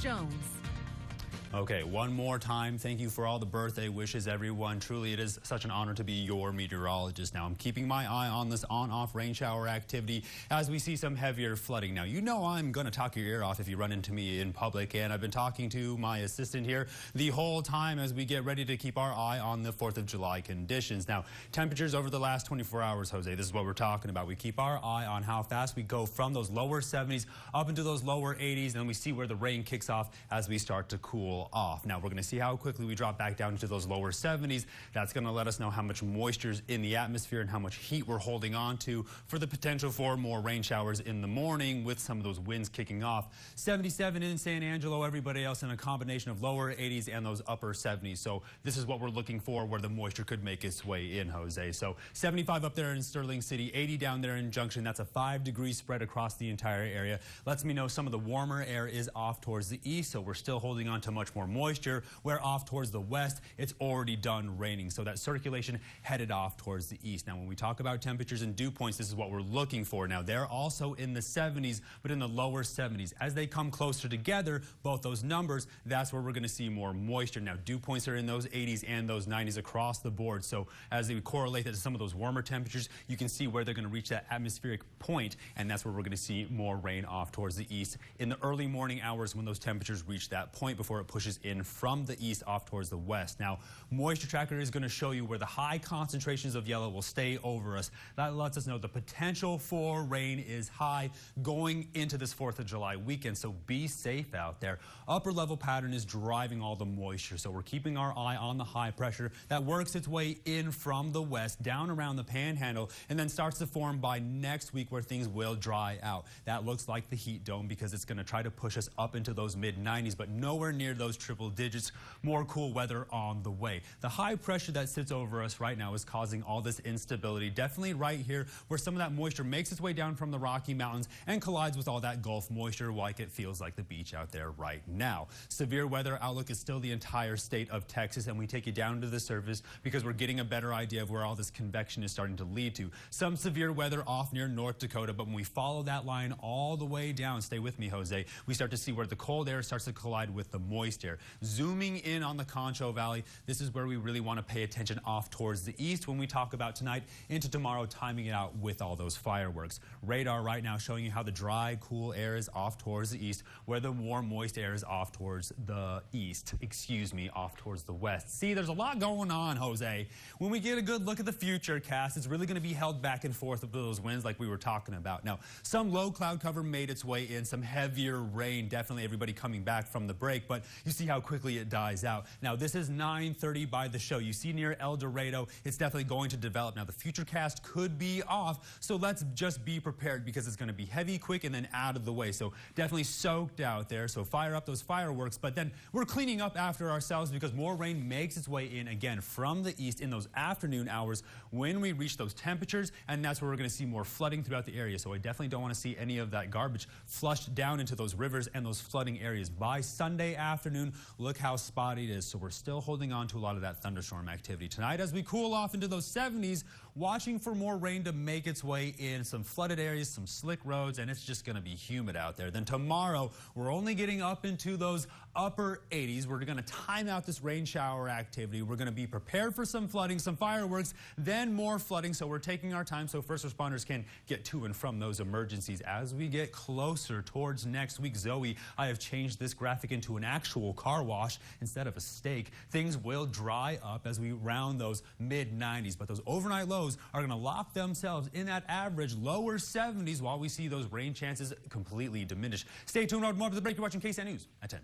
Jones. Okay, one more time, thank you for all the birthday wishes, everyone. Truly, it is such an honor to be your meteorologist. Now, I'm keeping my eye on this on-off rain shower activity as we see some heavier flooding. Now, you know I'm going to talk your ear off if you run into me in public, and I've been talking to my assistant here the whole time as we get ready to keep our eye on the 4th of July conditions. Now, temperatures over the last 24 hours, Jose, this is what we're talking about. We keep our eye on how fast we go from those lower 70s up into those lower 80s, and then we see where the rain kicks off as we start to cool off. Now we're going to see how quickly we drop back down into those lower 70s. That's going to let us know how much moisture is in the atmosphere and how much heat we're holding on to for the potential for more rain showers in the morning with some of those winds kicking off. 77 in San Angelo, everybody else in a combination of lower 80s and those upper 70s. So this is what we're looking for where the moisture could make its way in, Jose. So 75 up there in Sterling City, 80 down there in Junction. That's a 5-degree spread across the entire area. Lets me know some of the warmer air is off towards the east, so we're still holding on to much more moisture. Where off towards the west, it's already done raining. So that circulation headed off towards the east. Now, when we talk about temperatures and dew points, this is what we're looking for. Now, they're also in the 70s, but in the lower 70s. As they come closer together, both those numbers, that's where we're going to see more moisture. Now, dew points are in those 80s and those 90s across the board. So as they correlate that to some of those warmer temperatures, you can see where they're going to reach that atmospheric point, and that's where we're going to see more rain off towards the east in the early morning hours when those temperatures reach that point before it pushes in from the east off towards the west. Now, moisture tracker is going to show you where the high concentrations of yellow will stay over us. That lets us know the potential for rain is high going into this 4th of July weekend, so be safe out there. Upper level pattern is driving all the moisture, so we're keeping our eye on the high pressure that works its way in from the west down around the panhandle and then starts to form by next week where things will dry out. That looks like the heat dome because it's going to try to push us up into those mid-90s, but nowhere near those triple digits. More cool weather on the way. The high pressure that sits over us right now is causing all this instability, definitely right here where some of that moisture makes its way down from the Rocky Mountains and collides with all that Gulf moisture like it feels like the beach out there right now. Severe weather outlook is still the entire state of Texas, and we take you down to the surface because we're getting a better idea of where all this convection is starting to lead to. Some severe weather off near North Dakota, but when we follow that line all the way down, stay with me, Jose, we start to see where the cold air starts to collide with the moist air. Zooming in on the Concho Valley, this is where we really want to pay attention off towards the east when we talk about tonight into tomorrow, timing it out with all those fireworks. Radar right now showing you how the dry, cool air is off towards the east, where the warm, moist air is off towards the east, off towards the west. See, there's a lot going on, Jose. When we get a good look at the future cast, it's really going to be held back and forth with those winds like we were talking about. Now, some low cloud cover made its way in, some heavier rain, definitely everybody coming back from the break, but you see how quickly it dies out. Now, this is 9:30 by the show. You see near El Dorado, it's definitely going to develop. Now, the future cast could be off, so let's just be prepared because it's going to be heavy, quick, and then out of the way. So definitely soaked out there, so fire up those fireworks, but then we're cleaning up after ourselves because more rain makes its way in again from the east in those afternoon hours when we reach those temperatures, and that's where we're going to see more flooding throughout the area. So I definitely don't want to see any of that garbage flushed down into those rivers and those flooding areas. By Sunday afternoon, look how spotty it is. So we're still holding on to a lot of that thunderstorm activity. Tonight, as we cool off into those 70s, watching for more rain to make its way in, some flooded areas, some slick roads, and it's just going to be humid out there. Then tomorrow, we're only getting up into those upper 80s. We're going to time out this rain shower activity. We're going to be prepared for some flooding, some fireworks, then more flooding. So we're taking our time so first responders can get to and from those emergencies. As we get closer towards next week, Zoe, I have changed this graphic into an actual car wash instead of a steak. Things will dry up as we round those mid-90s, but those overnight lows are going to lock themselves in that average lower 70s while we see those rain chances completely diminish. Stay tuned. More to the break. You're watching KSAN News at 10.